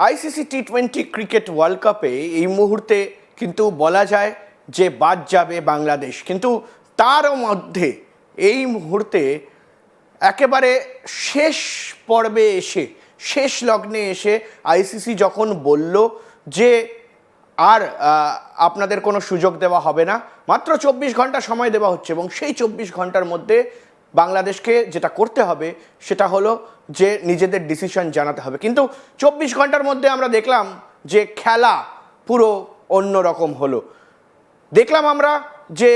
ICC T20 cricket world কাপে এই মুহূর্তে কিন্তু বলা যায় যে বাদ যাবে বাংলাদেশ, কিন্তু তার মধ্যে এই মুহূর্তে একেবারে শেষ পর্বে এসে শেষ লগ্নে এসে আইসিসি যখন বলল যে আর আপনাদের কোনো সুযোগ দেওয়া হবে না, মাত্র 24 ঘন্টা সময় দেওয়া হচ্ছে এবং সেই 24 ঘন্টার মধ্যে বাংলাদেশকে যেটা করতে হবে সেটা হলো যে নিজেদের ডিসিশন জানাতে হবে। কিন্তু 24 ঘন্টার মধ্যে আমরা দেখলাম যে খেলা পুরো অন্য রকম হলো। দেখলাম আমরা যে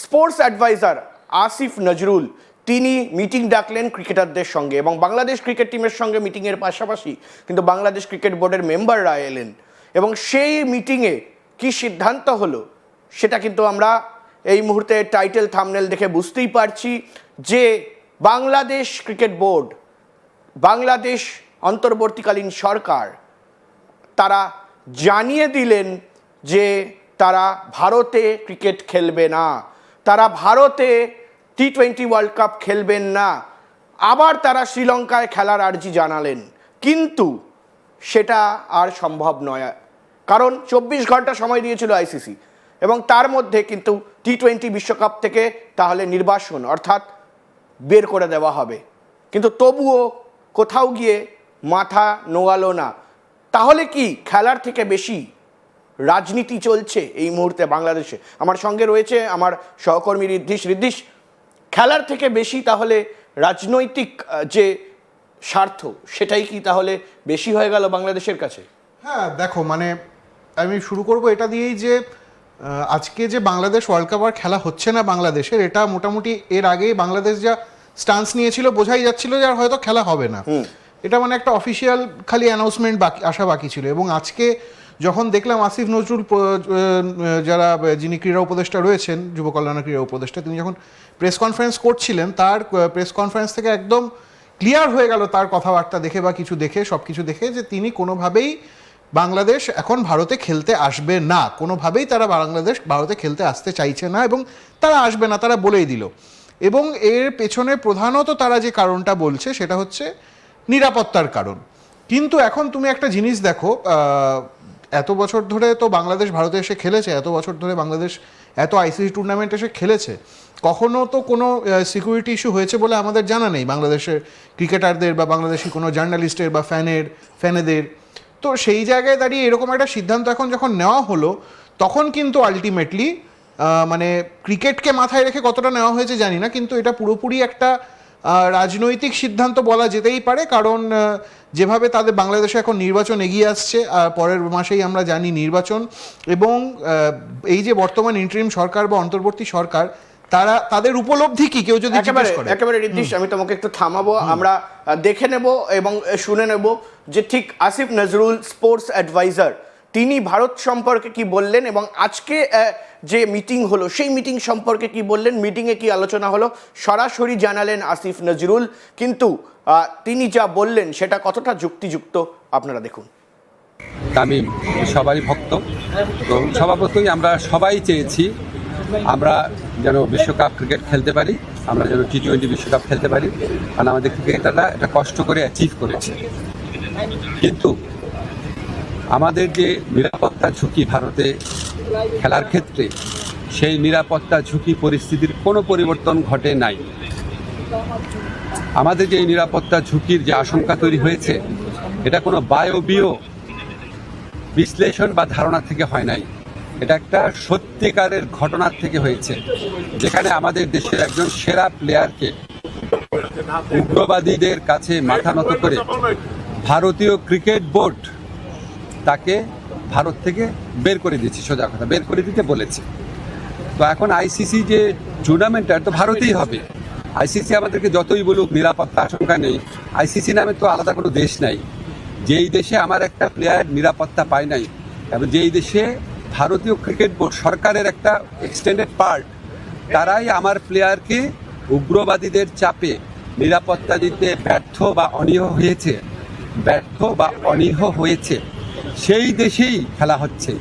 স্পোর্টস অ্যাডভাইজার আসিফ নজরুল তিনি মিটিং ডাকলেন ক্রিকেটারদের সঙ্গে এবং বাংলাদেশ ক্রিকেট টিমের সঙ্গে মিটিংয়ের পাশাপাশি কিন্তু বাংলাদেশ ক্রিকেট বোর্ডের মেম্বাররা এলেন এবং সেই মিটিংয়ে কী সিদ্ধান্ত হলো সেটা কিন্তু আমরা এই মুহূর্তে টাইটেল থাম্বনেল দেখে বুঝতেই পারছি যে বাংলাদেশ ক্রিকেট বোর্ড, বাংলাদেশ অন্তর্বর্তীকালীন সরকার তারা জানিয়ে দিলেন যে তারা ভারতে ক্রিকেট খেলবে না, তারা ভারতে টি20 ওয়ার্ল্ড কাপ খেলবেন না। আবার তারা শ্রীলঙ্কায় খেলার আর্জি জানালেন, কিন্তু সেটা আর সম্ভব নয়, কারণ 24 ঘন্টা সময় দিয়েছিল আইসিসি এবং তার মধ্যে কিন্তু টি20 বিশ্বকাপ থেকে তাহলে নির্বাসন অর্থাৎ বের করে দেওয়া হবে, কিন্তু তবুও কোথাও গিয়ে মাথা নোয়ালো না। তাহলে কি খেলার থেকে বেশি রাজনীতি চলছে এই মুহূর্তে বাংলাদেশে? আমার সঙ্গে রয়েছে আমার সহকর্মী ঋদ্ধিশ। খেলার থেকে বেশি তাহলে রাজনৈতিক যে স্বার্থ সেটাই কি তাহলে বেশি হয়ে গেল বাংলাদেশের কাছে? হ্যাঁ, দেখো, মানে আমি শুরু করব এটা দিয়েই যে আজকে যে বাংলাদেশ ওয়ার্ল্ড কাপ আর খেলা হচ্ছে না বাংলাদেশের, এটা মোটামুটি এর আগেই বাংলাদেশ যা স্টান্স নিয়েছিল বোঝাই যাচ্ছিল যে আর হয়তো খেলা হবে না। এটা মানে একটা অফিসিয়াল খালি অ্যানাউন্সমেন্ট আসা বাকি ছিল। এবং আজকে যখন দেখলাম আসিফ নজরুল যারা যিনি ক্রীড়া উপদেষ্টা রয়েছেন, যুব কল্যাণ ক্রীড়া উপদেষ্টা, তিনি যখন প্রেস কনফারেন্স করছিলেন তার প্রেস কনফারেন্স থেকে একদম ক্লিয়ার হয়ে গেল তার কথাবার্তা দেখে বা কিছু দেখে, সব কিছু দেখে, যে তিনি কোনোভাবেই বাংলাদেশ এখন ভারতে খেলতে আসবে না, কোনোভাবেই তারা বাংলাদেশ ভারতে খেলতে আসতে চাইছে না এবং তারা আসবে না, তারা বলেই দিল। এবং এর পেছনে প্রধানত তারা যে কারণটা বলছে সেটা হচ্ছে নিরাপত্তার কারণ। কিন্তু এখন তুমি একটা জিনিস দেখো, এত বছর ধরে তো বাংলাদেশ ভারতে এসে খেলেছে, এত বছর ধরে বাংলাদেশ এত আইসিসি টুর্নামেন্ট এসে খেলেছে, কখনো তো কোনো সিকিউরিটি ইস্যু হয়েছে বলে আমাদের জানা নেই বাংলাদেশের ক্রিকেটারদের বা বাংলাদেশি কোনো জার্নালিস্টের বা ফ্যানেদের। তো সেই জায়গায় দাঁড়িয়ে এরকম একটা সিদ্ধান্ত এখন যখন নেওয়া হলো, তখন কিন্তু আলটিমেটলি মানে ক্রিকেটকে মাথায় রেখে কতটা নেওয়া হয়েছে জানি না, কিন্তু এটা পুরোপুরি একটা রাজনৈতিক সিদ্ধান্ত বলা যেতেই পারে। কারণ যেভাবে তাদের বাংলাদেশে এখন নির্বাচন এগিয়ে আসছে, পরের মাসেই আমরা জানি নির্বাচন, এবং এই যে বর্তমান ইন্টারিম সরকার বা অন্তর্বর্তী সরকার, তারা তাদের উপলব্ধি কি কেউ যদি একেবারে ঋদ্ধিশ, আমি তোমাকে একটু থামাবো, আমরা দেখে নেব এবং শুনে নেব যে ঠিক আসিফ নজরুল স্পোর্টস অ্যাডভাইজার তিনি ভারত সম্পর্কে কি বললেন এবং আজকে যে মিটিং হলো সেই মিটিং সম্পর্কে কি বললেন, মিটিংয়ে কি আলোচনা হলো সরাসরি জানালেন আসিফ নজরুল। কিন্তু তিনি যা বললেন সেটা কতটা যুক্তিযুক্ত আপনারা দেখুন। আমি সবাই ভক্ত, তো স্বভাবতই আমরা সবাই চেয়েছি আমরা যেন বিশ্বকাপ ক্রিকেট খেলতে পারি, আমরা যেন টি20 বিশ্বকাপ খেলতে পারি, কারণ আমাদের ক্রিকেটাররা এটা কষ্ট করে অ্যাচিভ করেছে। কিন্তু আমাদের যে নিরাপত্তা ঝুঁকি ভারতে খেলার ক্ষেত্রে, সেই নিরাপত্তা ঝুঁকি পরিস্থিতির কোনো পরিবর্তন ঘটে নাই। আমাদের যে নিরাপত্তা ঝুঁকির যে আশঙ্কা তৈরি হয়েছে, এটা কোনো বায়বীয় বিশ্লেষণ বা ধারণা থেকে হয় নাই, এটা একটা সত্যিকারের ঘটনার থেকে হয়েছে, যেখানে আমাদের দেশের একজন সেরা প্লেয়ারকে উগ্রবাদীদের কাছে মাথা নত করে ভারতীয় ক্রিকেট বোর্ড তাকে ভারত থেকে বের করে দিয়েছে, সোজা কথা বের করে দিতে বলেছে। তো এখন আইসিসি যে টুর্নামেন্টটা তো ভারতেই হবে। আইসিসি আমাদেরকে যতই বলুক নিরাপত্তা আশঙ্কা নেই, আইসিসি নামে তো আলাদা কোনো দেশ নাই। যেই দেশে আমার একটা প্লেয়ার নিরাপত্তা পায় নাই, এবং যেই দেশে ভারতীয় ক্রিকেট বোর্ড সরকারের একটা এক্সটেন্ডেড পার্ট, তারাই আমার প্লেয়ারকে উগ্রবাদীদের চাপে নিরাপত্তা দিতে ব্যর্থ বা অনীহ হয়েছে, সেই দেশেই খেলা হচ্ছে,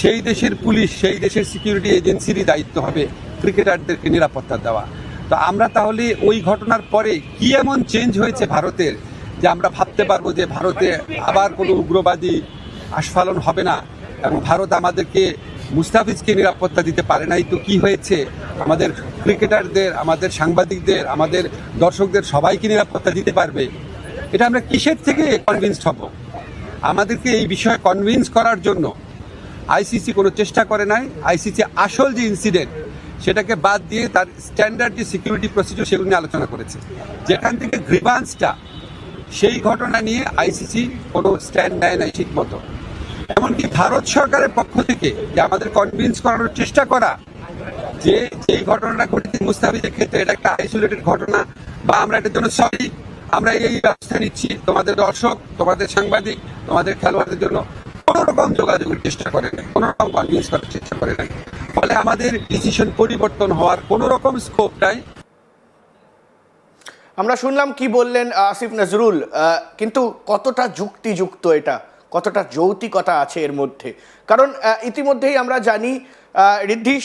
সেই দেশের পুলিশ, সেই দেশের সিকিউরিটি এজেন্সিরই দায়িত্ব হবে ক্রিকেটারদেরকে নিরাপত্তা দেওয়া। তো আমরা তাহলে ওই ঘটনার পরে কি এমন চেঞ্জ হয়েছে ভারতের, যে আমরা ভাবতে পারবো যে ভারতে আবার কোনো উগ্রবাদী আস্ফালন হবে না এবং ভারত আমাদেরকে মুস্তাফিজকে নিরাপত্তা দিতে পারে নাই তো কি হয়েছে, আমাদের ক্রিকেটারদের, আমাদের সাংবাদিকদের, আমাদের দর্শকদের সবাইকে নিরাপত্তা দিতে পারবে, এটা আমরা কিসের থেকে কনভিন্সড হব? আমাদেরকে এই বিষয়ে কনভিন্স করার জন্য আইসিসি কোনো চেষ্টা করে নাই। আইসিসি আসল যে ইনসিডেন্ট সেটাকে বাদ দিয়ে তার স্ট্যান্ডার্ড যে সিকিউরিটি প্রসিডিউর সেগুলো নিয়ে আলোচনা করেছে। যেখান থেকে গ্রিভান্সটা, সেই ঘটনা নিয়ে আইসিসি কোনো স্ট্যান্ড নেয় নাই ঠিক মতো। এমনকি ভারত সরকারের পক্ষ থেকে যে আমাদের কনভিন্স করানোর চেষ্টা করা যে এই ঘটনাটা ঘটেছে মুস্তাফিজের ক্ষেত্রে এটা একটা আইসোলেটেড ঘটনা, বা আমরা এটার জন্য সরি, আমরা এই ব্যবস্থা নিচ্ছি, তোমাদের দর্শক, তোমাদের সাংবাদিক, তোমাদের খেলোয়াড়দের জন্য কোনো রকম যোগাযোগের চেষ্টা করে নাই, কোনো রকম কনভিন্স করার চেষ্টা করে নাই। ফলে আমাদের ডিসিশন পরিবর্তন হওয়ার কোনো রকম স্কোপ নাই। আমরা শুনলাম কি বললেন আসিফ নজরুল, কিন্তু কতটা যুক্তিযুক্ত এটা, কতটা যৌক্তিকতা আছে এর মধ্যে? কারণ ইতিমধ্যেই আমরা জানি ঋদ্ধিশ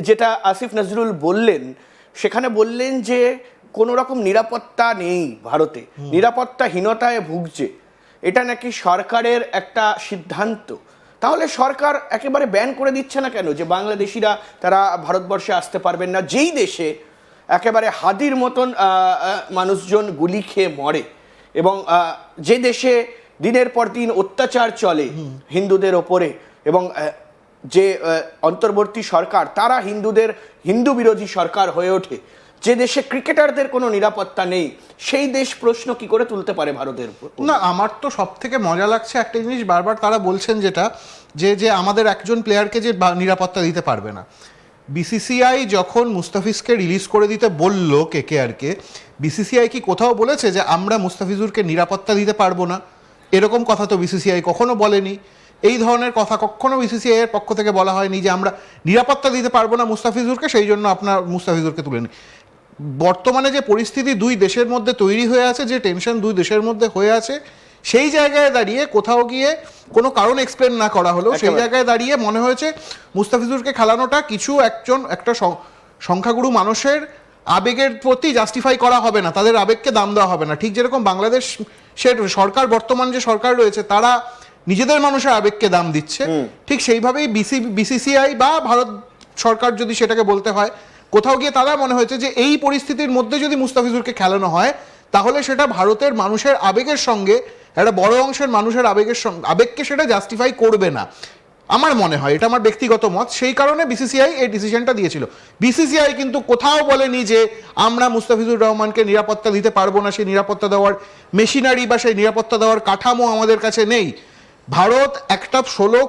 যেটা আসিফ নজরুল বললেন, সেখানে বললেন যে কোনো রকম নিরাপত্তা নেই ভারতে, নিরাপত্তাহীনতায় ভুগছে, এটা নাকি সরকারের একটা সিদ্ধান্ত। তাহলে সরকার একেবারে ব্যান করে দিচ্ছে না কেন যে বাংলাদেশিরা তারা ভারতবর্ষে আসতে পারবেন না, যেই দেশে একেবারে হাদির মতন মানুষজন গুলি খেয়ে মরে, এবং যে দেশে দিনের পর দিন অত্যাচার চলে হিন্দুদের ওপরে, এবং যে অন্তর্বর্তী সরকার তারা হিন্দু বিরোধী সরকার হয়ে ওঠে, যে দেশে ক্রিকেটারদের কোনো নিরাপত্তা নেই, সেই দেশ প্রশ্ন কি করে তুলতে পারে ভারতের উপর? না, আমার তো সব থেকে মজা লাগছে একটা জিনিস বারবার তারা বলছেন, যেটা যে আমাদের একজন প্লেয়ারকে যে নিরাপত্তা দিতে পারবে না। বিসিসিআই যখন মুস্তাফিজকে রিলিজ করে দিতে বলল কেকেআরকে, বিসিসিআই কি কোথাও বলেছে যে আমরা মুস্তাফিজুরকে নিরাপত্তা দিতে পারবো না? এরকম কথা তো বিসিসিআই কখনো বলেনি। এই ধরনের কথা কখনো বিসিসিআই এর পক্ষ থেকে বলা হয়নি যে আমরা নিরাপত্তা দিতে পারবো না মুস্তাফিজুরকে, সেই জন্য আপনার মুস্তাফিজুরকে তুলে নিই। বর্তমানে যে পরিস্থিতি দুই দেশের মধ্যে তৈরি হয়ে আছে, যে টেনশন দুই দেশের মধ্যে হয়ে আছে, সেই জায়গায় দাঁড়িয়ে কোথাও গিয়ে কোনো কারণ এক্সপ্লেন না করা হলেও সেই জায়গায় দাঁড়িয়ে মনে হয়েছে মুস্তাফিজুরকে খেলানোটা একটা সংখ্যাগুরু মানুষের আবেগের প্রতি জাস্টিফাই করা হবে না, তাদের আবেগকে দাম দেওয়া হবে না। ঠিক যেরকম বাংলাদেশের সরকার, বর্তমান যে সরকার রয়েছে, তারা নিজেদের মানুষের আবেগকে দাম দিচ্ছে, ঠিক সেইভাবেই বিসিসিআই বা ভারত সরকার, যদি সেটাকে বলতে হয়, কোথাও গিয়ে তারা মনে হয়েছে যে এই পরিস্থিতির মধ্যে যদি মুস্তাফিজুরকে খেলানো হয় তাহলে সেটা ভারতের মানুষের আবেগের সঙ্গে, একটা বড় অংশের মানুষের আবেগকে সেটা জাস্টিফাই করবে না। আমার মনে হয়, এটা আমার ব্যক্তিগত মত, সেই কারণে বিসিসিআই এই ডিসিশনটা দিয়েছিল। বিসিসিআই কিন্তু কোথাও বলেনি যে আমরা মুস্তাফিজুর রহমানকে নিরাপত্তা দিতে পারবো না, সেই নিরাপত্তা দেওয়ার মেশিনারি বা সেই নিরাপত্তা দেওয়ার কাঠামো আমাদের কাছে নেই। ভারত একটা 16